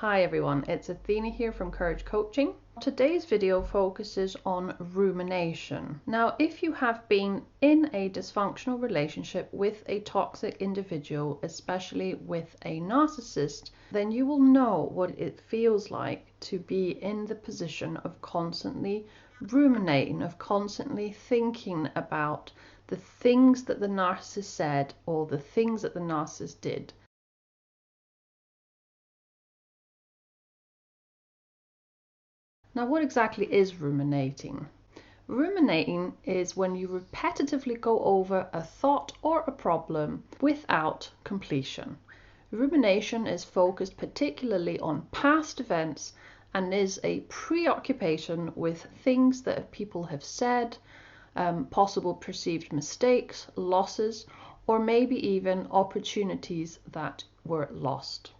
Hi everyone, it's Athena here from Courage Coaching. Today's video focuses on rumination. Now, if you have been in a dysfunctional relationship with a toxic individual, especially with a narcissist, then you will know what it feels like to be in the position of constantly ruminating, of constantly thinking about the things that the narcissist said or the things that the narcissist did. Now, what exactly is ruminating? Ruminating is when you repetitively go over a thought or a problem without completion. Rumination is focused particularly on past events and is a preoccupation with things that people have said, possible perceived mistakes, losses, or maybe even opportunities that were lost.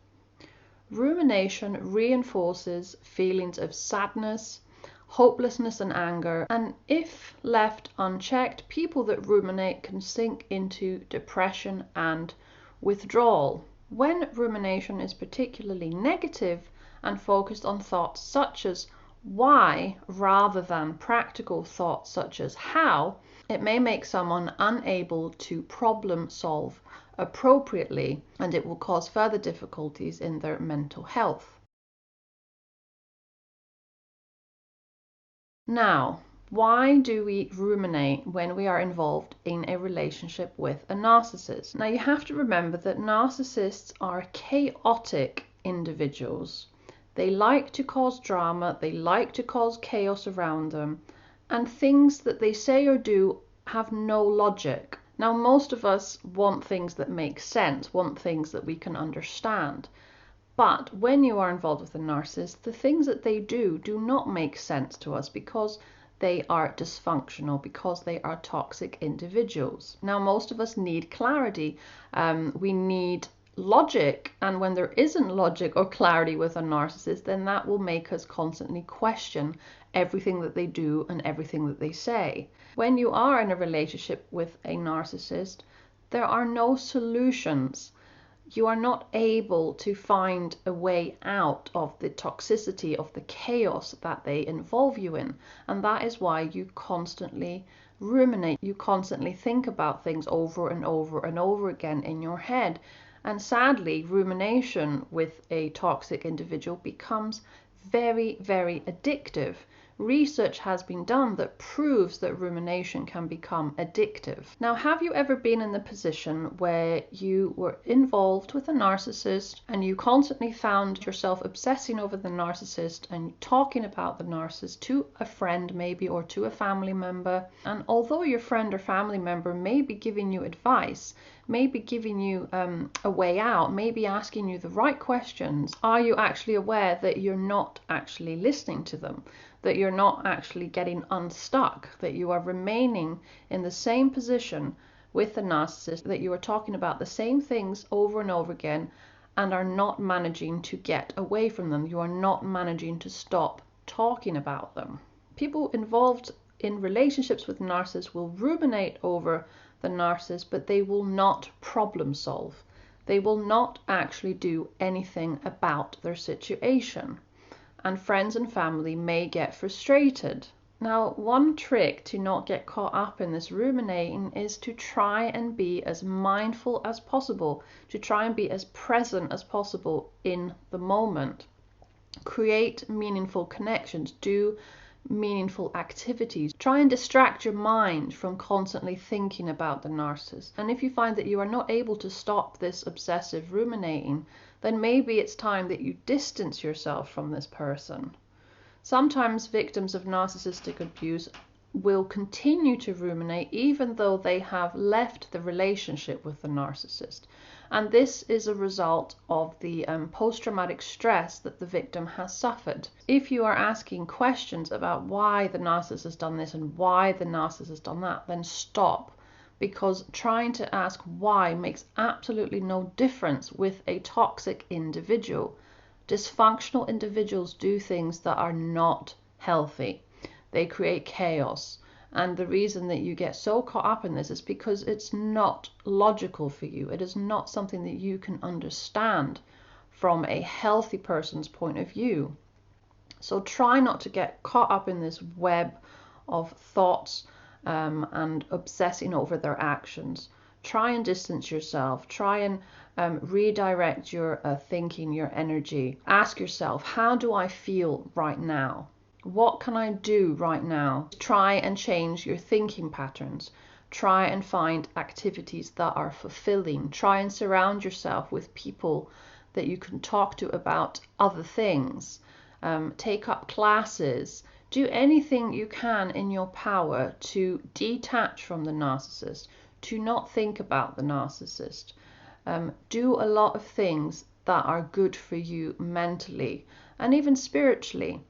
Rumination reinforces feelings of sadness, hopelessness, and anger, and if left unchecked, people that ruminate can sink into depression and withdrawal. When rumination is particularly negative and focused on thoughts such as why rather than practical thoughts such as how, it may make someone unable to problem solve appropriately, and it will cause further difficulties in their mental health. Now, why do we ruminate when we are involved in a relationship with a narcissist? Now, you have to remember that narcissists are chaotic individuals. They like to cause drama, they like to cause chaos around them, and things that they say or do have no logic. Now, most of us want things that make sense, want things that we can understand. But when you are involved with a narcissist, the things that they do not make sense to us because they are dysfunctional, because they are toxic individuals. Now, most of us need clarity. We need logic, and when there isn't logic or clarity with a narcissist, then that will make us constantly question everything that they do and everything that they say. When you are in a relationship with a narcissist, there are no solutions. You are not able to find a way out of the toxicity, of the chaos that they involve you in, and that is why you constantly ruminate. You constantly think about things over and over and over again in your head. And sadly, rumination with a toxic individual becomes very, very addictive. Research has been done that proves that rumination can become addictive. Now, have you ever been in the position where you were involved with a narcissist and you constantly found yourself obsessing over the narcissist and talking about the narcissist to a friend maybe or to a family member? And although your friend or family member may be giving you advice, maybe giving you a way out, maybe asking you the right questions, are you actually aware that you're not actually listening to them, that you're not actually getting unstuck, that you are remaining in the same position with the narcissist, that you are talking about the same things over and over again and are not managing to get away from them? You are not managing to stop talking about them. People involved in relationships with narcissists will ruminate over the narcissist, but they will not problem solve. They will not actually do anything about their situation. And friends and family may get frustrated. Now, one trick to not get caught up in this ruminating is to try and be as mindful as possible, to try and be as present as possible in the moment. Create meaningful connections, do meaningful activities. Try and distract your mind from constantly thinking about the narcissist. And if you find that you are not able to stop this obsessive ruminating, then maybe it's time that you distance yourself from this person. Sometimes victims of narcissistic abuse will continue to ruminate even though they have left the relationship with the narcissist. And this is a result of the post-traumatic stress that the victim has suffered. If you are asking questions about why the narcissist has done this and why the narcissist has done that, then stop. Because trying to ask why makes absolutely no difference with a toxic individual. Dysfunctional individuals do things that are not healthy. They create chaos. And the reason that you get so caught up in this is because it's not logical for you. It is not something that you can understand from a healthy person's point of view. So try not to get caught up in this web of thoughts and obsessing over their actions. Try and distance yourself. Try and redirect your thinking, your energy. Ask yourself, how do I feel right now? What can I do right now? Try and change your thinking patterns. Try and find activities that are fulfilling. Try and surround yourself with people that you can talk to about other things. Take up classes. Do anything you can in your power to detach from the narcissist, to not think about the narcissist. Do a lot of things that are good for you mentally and even spiritually.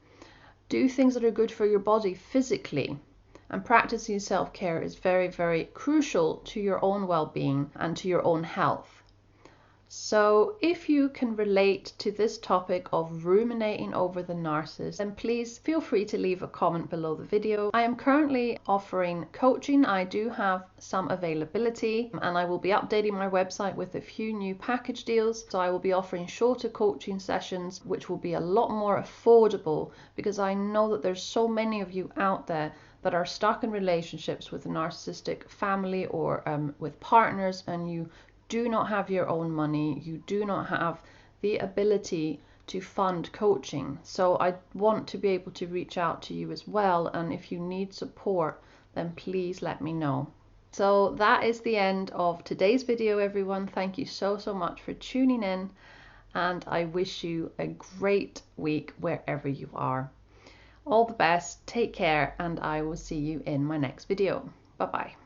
Do things that are good for your body physically. And practicing self-care is very, very crucial to your own well-being and to your own health. So if you can relate to this topic of ruminating over the narcissist, then please feel free to leave a comment below the video. I am currently offering coaching. I do have some availability, and I will be updating my website with a few new package deals. So I will be offering shorter coaching sessions, which will be a lot more affordable, because I know that there's so many of you out there that are stuck in relationships with a narcissistic family or with partners, and you do not have your own money, you do not have the ability to fund coaching. So I want to be able to reach out to you as well, and if you need support, then please let me know. So that is the end of today's video, everyone. Thank you so much for tuning in, and I wish you a great week wherever you are. All the best, take care, and I will see you in my next video. Bye bye.